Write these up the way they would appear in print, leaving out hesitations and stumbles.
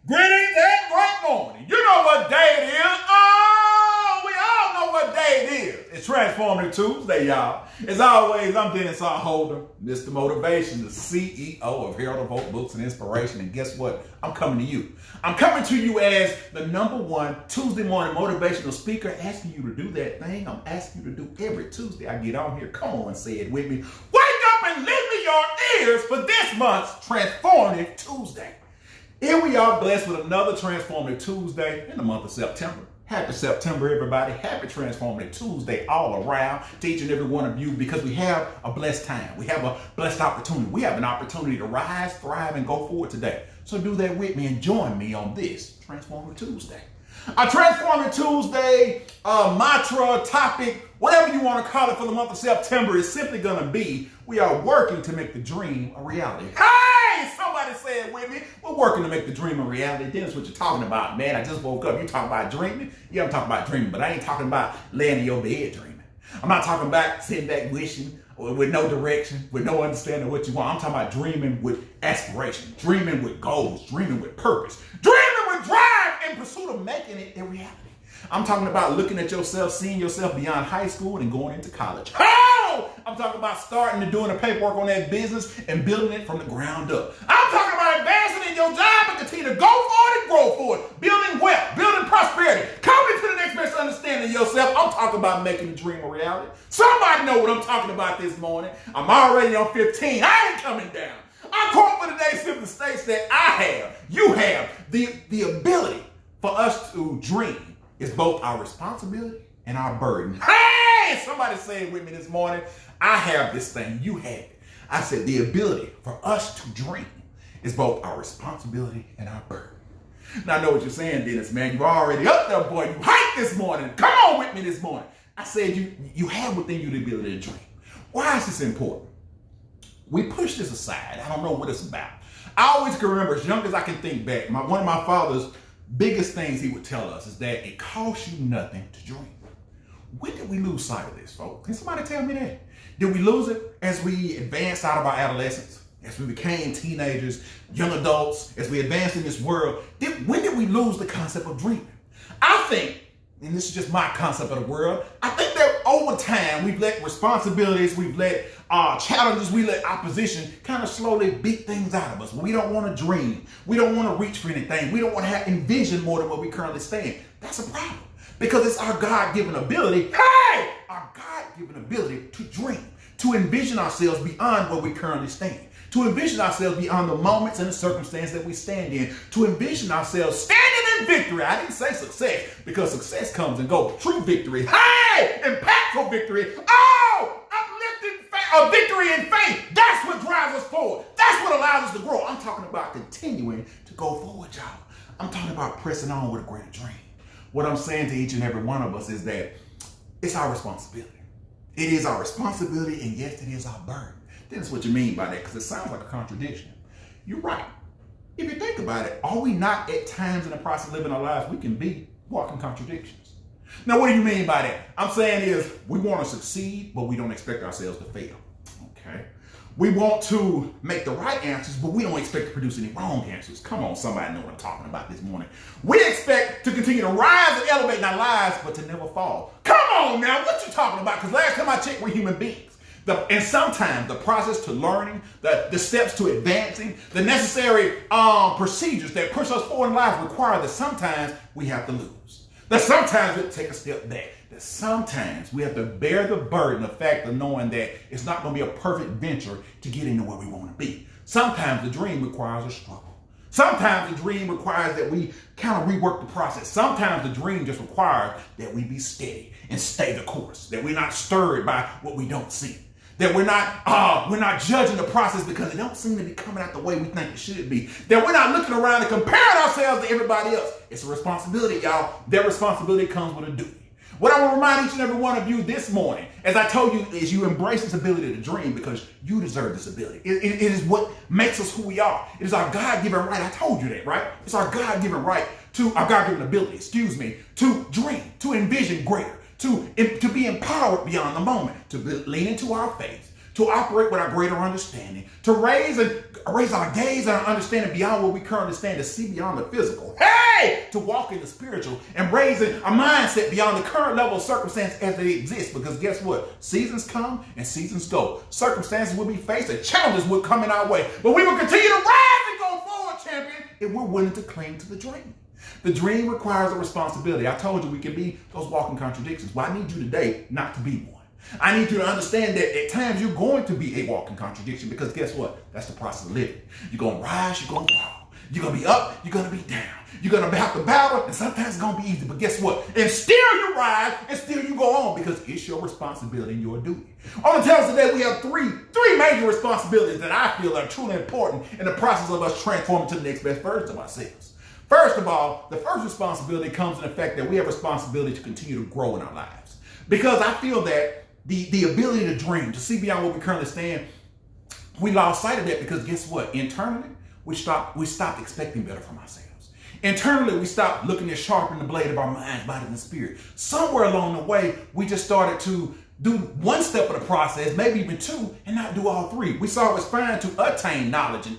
Greetings and great morning. You know what day it is. Oh, we all know what day it is. It's Transformative Tuesday, y'all. As always, I'm Dennis R. Holder, Mr. Motivation, the CEO of Herald of Hope Books and Inspiration. And guess what? I'm coming to you. I'm coming to you as the #1 Tuesday morning motivational speaker, asking you to do that thing I'm asking you to do every Tuesday I get on here. Come on and say it with me. Wake up and lend me your ears for this month's Transformative Tuesday. Here we are, blessed with another Transformative Tuesday in the month of September. Happy September, everybody. Happy Transformative Tuesday all around to each and every one of you, because we have a blessed time. We have a blessed opportunity. We have an opportunity to rise, thrive, and go forward today. So do that with me and join me on this Transformative Tuesday. Our Transformative Tuesday mantra, topic, whatever you want to call it for the month of September is simply going to be, we are working to make the dream a reality. Hey, somebody say it with me. We're working to make the dream a reality. Dennis, what you're talking about, man? I just woke up. You talking about dreaming? Yeah, I'm talking about dreaming, but I ain't talking about laying in your bed dreaming. I'm not talking about sitting back wishing with no direction, with no understanding of what you want. I'm talking about dreaming with aspiration, dreaming with goals, dreaming with purpose, dreaming with drive in pursuit of making it a reality. I'm talking about looking at yourself, seeing yourself beyond high school and going into college. Oh! I'm talking about starting to doing the paperwork on that business and building it from the ground up. I'm talking about advancing in your job and continue to go for it and grow for it. Building wealth, building prosperity, coming to the next best understanding of yourself. I'm talking about making the dream a reality. Somebody know what I'm talking about this morning. I'm already on 15. I ain't coming down. Our quote for today simply states that you have, the ability for us to dream is both our responsibility and our burden. Hey, somebody say it with me this morning. I have this thing, you have it. I said the ability for us to dream is both our responsibility and our burden. Now I know what you're saying, Dennis, man. You're already up there, boy. You hyped this morning. Come on with me this morning. I said you have within you the ability to dream. Why is this important? We push this aside. I don't know what it's about. I always can remember, as young as I can think back, one of my father's biggest things he would tell us is that it costs you nothing to dream. When did we lose sight of this, folks? Can somebody tell me that? Did we lose it as we advanced out of our adolescence, as we became teenagers, young adults, as we advanced in this world? When did we lose the concept of dreaming? I think, and this is just my concept of the world, I think that over time we've let responsibilities, we've let challenges, we let opposition kind of slowly beat things out of us. We don't want to dream. We don't want to reach for anything. We don't want to envision more than what we currently stand. That's a problem, because it's our God-given ability, our God-given ability to dream, to envision ourselves beyond where we currently stand, to envision ourselves beyond the moments and the circumstances that we stand in, to envision ourselves standing in victory. I didn't say success, because success comes and goes. True victory, impactful victory, uplifting a victory in faith. That's what drives us forward. That's what allows us to grow. I'm talking about continuing to go forward, y'all. I'm talking about pressing on with a greater dream. What I'm saying to each and every one of us is that it's our responsibility. It is our responsibility, and yes, it is our burden. That's what you mean by that, because it sounds like a contradiction. You're right. If you think about it, are we not at times in the process of living our lives, we can be walking contradictions? Now, what do you mean by that? I'm saying is we want to succeed, but we don't expect ourselves to fail. Okay? We want to make the right answers, but we don't expect to produce any wrong answers. Come on, somebody know what I'm talking about this morning. We expect to continue to rise and elevate in our lives, but to never fall. Come on now, what you talking about? Because last time I checked, we're human beings. And sometimes the process to learning, the steps to advancing, the necessary procedures that push us forward in life require that sometimes we have to lose. That sometimes we have to take a step back. That sometimes we have to bear the burden, the fact of knowing that it's not going to be a perfect venture to get into where we want to be. Sometimes the dream requires a struggle. Sometimes the dream requires that we kind of rework the process. Sometimes the dream just requires that we be steady and stay the course, that we're not stirred by what we don't see. That we're not judging the process because it don't seem to be coming out the way we think it should be. That we're not looking around and comparing ourselves to everybody else. It's a responsibility, y'all. That responsibility comes with a duty. What I want to remind each and every one of you this morning, as I told you, is you embrace this ability to dream because you deserve this ability. It is what makes us who we are. It is our God-given right. I told you that, right? It's our God-given right our God-given ability, to dream, to envision greater, to be empowered beyond the moment, to lean into our faith, to operate with our greater understanding, to raise our gaze and our understanding beyond what we currently stand, to see beyond the physical. Hey! To walk in the spiritual and raising a mindset beyond the current level of circumstance as they exist. Because guess what? Seasons come and seasons go. Circumstances will be faced and challenges will come in our way. But we will continue to rise and go forward, champion, if we're willing to cling to the dream. The dream requires a responsibility. I told you we can be those walking contradictions. Well, I need you today not to be one. I need you to understand that at times you're going to be a walking contradiction, because guess what? That's the process of living. You're going to rise, you're going to fall. You're going to be up, you're going to be down. You're going to have to battle, and sometimes it's going to be easy. But guess what? And still you rise, and still you go on, because it's your responsibility and your duty. On the tell us today, we have three major responsibilities that I feel are truly important in the process of us transforming to the next best version of ourselves. First of all, the first responsibility comes in the fact that we have responsibility to continue to grow in our lives. Because I feel that the ability to dream, to see beyond what we currently stand, we lost sight of that because guess what? Internally, we stopped expecting better from ourselves. Internally, we stopped looking to sharpen the blade of our minds, body, and spirit. Somewhere along the way, we just started to do one step of the process, maybe even two, and not do all three. We saw it was fine to attain knowledge and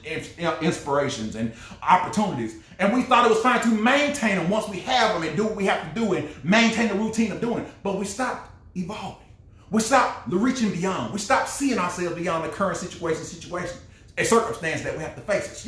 inspirations and opportunities. And we thought it was fine to maintain them once we have them and do what we have to do and maintain the routine of doing it. But we stopped evolving. We stopped reaching beyond. We stopped seeing ourselves beyond the current situation, a circumstance that we have to face.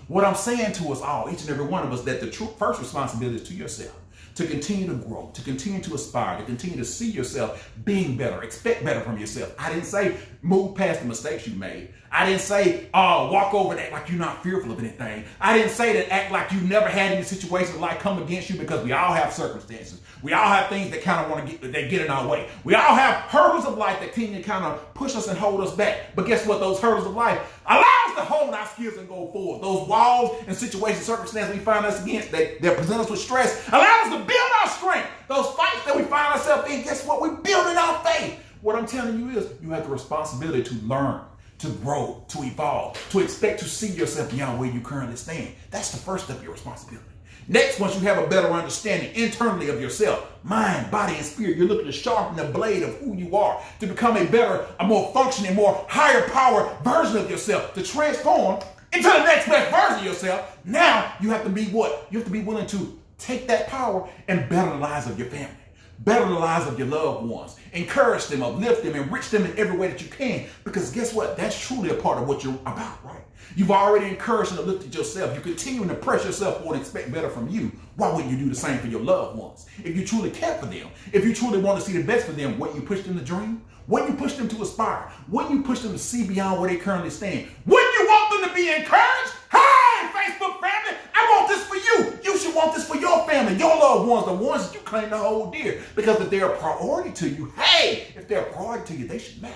What I'm saying to us all, each and every one of us, that the first responsibility is to yourself. To continue to grow, to continue to aspire, to continue to see yourself being better, expect better from yourself. I didn't say move past the mistakes you made. I didn't say walk over and act like you're not fearful of anything. I didn't say that act like you never had any situations of life come against you, because we all have circumstances. We all have things that kind of want to get in our way. We all have hurdles of life that tend to kind of push us and hold us back. But guess what? Those hurdles of life allow us to hold our skills and go forward. Those walls and situations, circumstances we find us against that present us with stress allow us to build our strength. Those fights that we find ourselves in, guess what? We're building our faith. What I'm telling you is you have the responsibility to learn, to grow, to evolve, to expect to see yourself beyond where you currently stand. That's the first step of your responsibility. Next, once you have a better understanding internally of yourself, mind, body, and spirit, you're looking to sharpen the blade of who you are, to become a more functioning, more higher power version of yourself, to transform into the next best version of yourself. Now, you have to be what? You have to be willing to take that power and better the lives of your family. Better the lives of your loved ones. Encourage them, uplift them, enrich them in every way that you can. Because guess what? That's truly a part of what you're about, right? You've already encouraged and uplifted yourself. You're continuing to press yourself forward and expect better from you. Why wouldn't you do the same for your loved ones? If you truly care for them, if you truly want to see the best for them, wouldn't you push them to dream? Wouldn't you push them to aspire? Wouldn't you push them to see beyond where they currently stand? Wouldn't you want them to be encouraged? Hey, Facebook family, I want this for you. You should want this for your family, your loved ones, the ones that you claim to hold dear. Because if they're a priority to you, hey, if they're a priority to you, they should matter.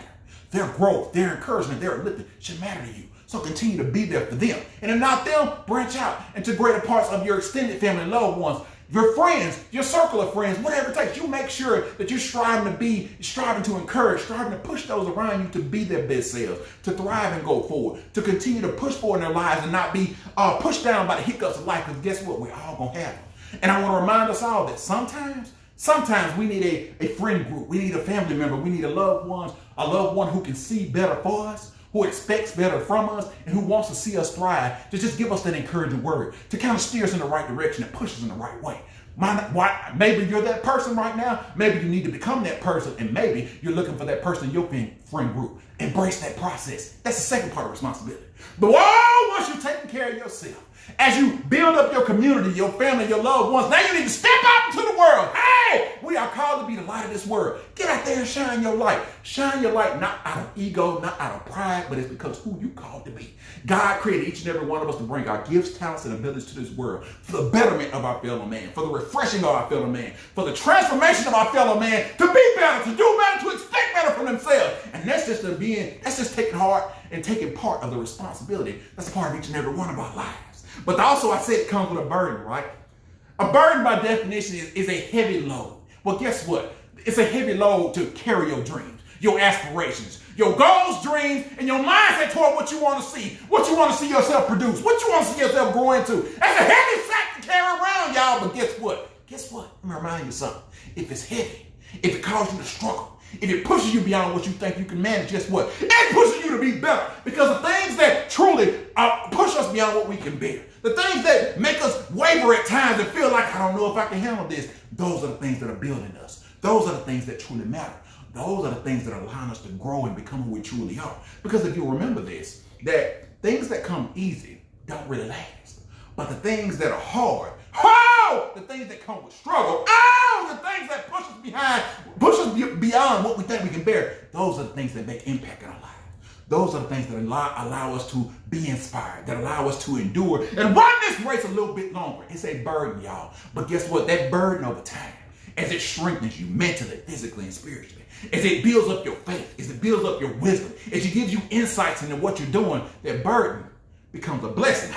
Their growth, their encouragement, their uplifting should matter to you. So continue to be there for them. And if not them, branch out into greater parts of your extended family, loved ones, your friends, your circle of friends, whatever it takes. You make sure that you're striving to encourage, striving to push those around you to be their best selves, to thrive and go forward, to continue to push forward in their lives and not be pushed down by the hiccups of life. Because guess what? We're all going to have them. And I want to remind us all that sometimes we need a friend group. We need a family member. We need a loved one who can see better for us, who expects better from us, and who wants to see us thrive, to just give us that encouraging word, to kind of steer us in the right direction and push us in the right way. Maybe you're that person right now. Maybe you need to become that person, and maybe you're looking for that person in your friend group. Embrace that process. That's the second part of responsibility. But once you've taken care of yourself, as you build up your community, your family, your loved ones, now you need to step out into the world. Hey, we are called to be the light of this world. Get out there and shine your light. Shine your light not out of ego, not out of pride, but it's because who you called to be. God created each and every one of us to bring our gifts, talents, and abilities to this world for the betterment of our fellow man, for the refreshing of our fellow man, for the transformation of our fellow man, to be better, to do better, to expect better from themselves. And that's just taking heart and taking part of the responsibility. That's part of each and every one of our lives. But also, I said it comes with a burden, right? A burden, by definition, is a heavy load. Well, guess what? It's a heavy load to carry your dreams, your aspirations, your goals, dreams, and your mindset toward what you want to see, what you want to see yourself produce, what you want to see yourself grow into. That's a heavy sack to carry around, y'all. But guess what? Let me remind you something. If it's heavy, if it causes you to struggle, if it pushes you beyond what you think you can manage, guess what? It pushes you to be better. Because the things that truly push us beyond what we can bear, the things that make us waver at times and feel like, I don't know if I can handle this, those are the things that are building us. Those are the things that truly matter. Those are the things that allow us to grow and become who we truly are. Because if you remember this, that things that come easy don't really last. But the things that are hard, the things that come with struggle, the things that push us beyond what we think we can bear, those are the things that make impact in our lives. Those are the things that allow us to be inspired, that allow us to endure and run this race a little bit longer. It's a burden, y'all. But guess what? That burden over time, as it strengthens you mentally, physically, and spiritually, as it builds up your faith, as it builds up your wisdom, as it gives you insights into what you're doing, that burden becomes a blessing.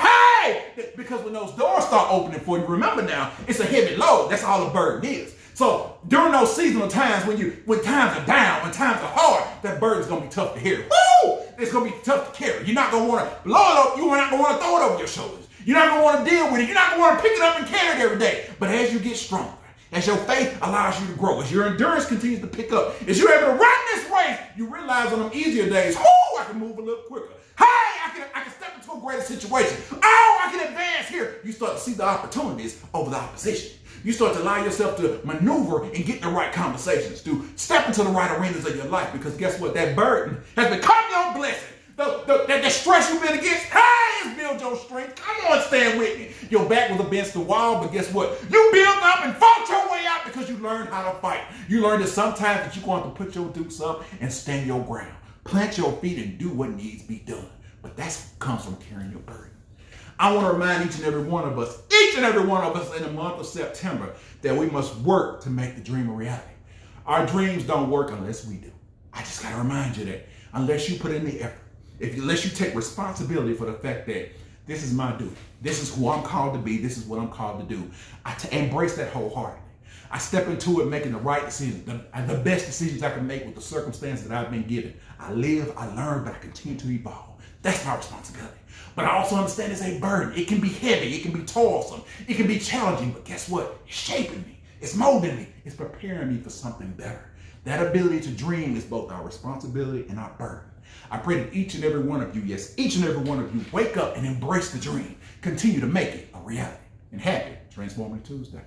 Because when those doors start opening for you, remember now, it's a heavy load. That's all a burden is. So during those seasonal times when times are down, when times are hard, that burden's gonna be tough to carry. It's gonna be tough to carry. You're not gonna want to blow it up. You're not gonna want to throw it over your shoulders. You're not gonna want to deal with it. You're not gonna want to pick it up and carry it every day. But as you get stronger, as your faith allows you to grow, as your endurance continues to pick up, as you're able to run this race, you realize on them easier days, I can move a little quicker. I can step into a greater situation. I can advance here. You start to see the opportunities over the opposition. You start to allow yourself to maneuver and get in the right conversations, to step into the right arenas of your life. Because guess what? That burden has become your blessing. The stress you've been against, it's build your strength. Come on, stand with me. Your back was against the wall, but guess what? You built up and fought your way out because you learned how to fight. You learned that sometimes that you're going to put your dukes up and stand your ground. Plant your feet and do what needs to be done. But that comes from carrying your burden. I want to remind each and every one of us in the month of September, that we must work to make the dream a reality. Our dreams don't work unless we do. I just got to remind you that unless you put in the effort, unless you take responsibility for the fact that this is my duty, this is who I'm called to be, this is what I'm called to do, I embrace that wholeheartedly. I step into it making the right decisions, the best decisions I can make with the circumstances that I've been given. I live, I learn, but I continue to evolve. That's my responsibility. But I also understand it's a burden. It can be heavy. It can be toilsome. It can be challenging. But guess what? It's shaping me. It's molding me. It's preparing me for something better. That ability to dream is both our responsibility and our burden. I pray that each and every one of you, yes, each and every one of you, wake up and embrace the dream. Continue to make it a reality. And happy Transformative Tuesday.